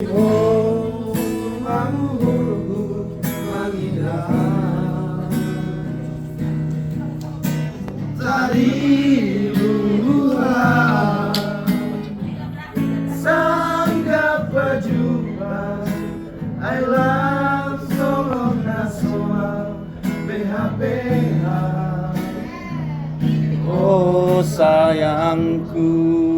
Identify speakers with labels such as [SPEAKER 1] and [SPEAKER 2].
[SPEAKER 1] Oh, mambu mengindah tadi bulan sangka berjumpa I love Solo Nasional BHPH. Oh sayangku,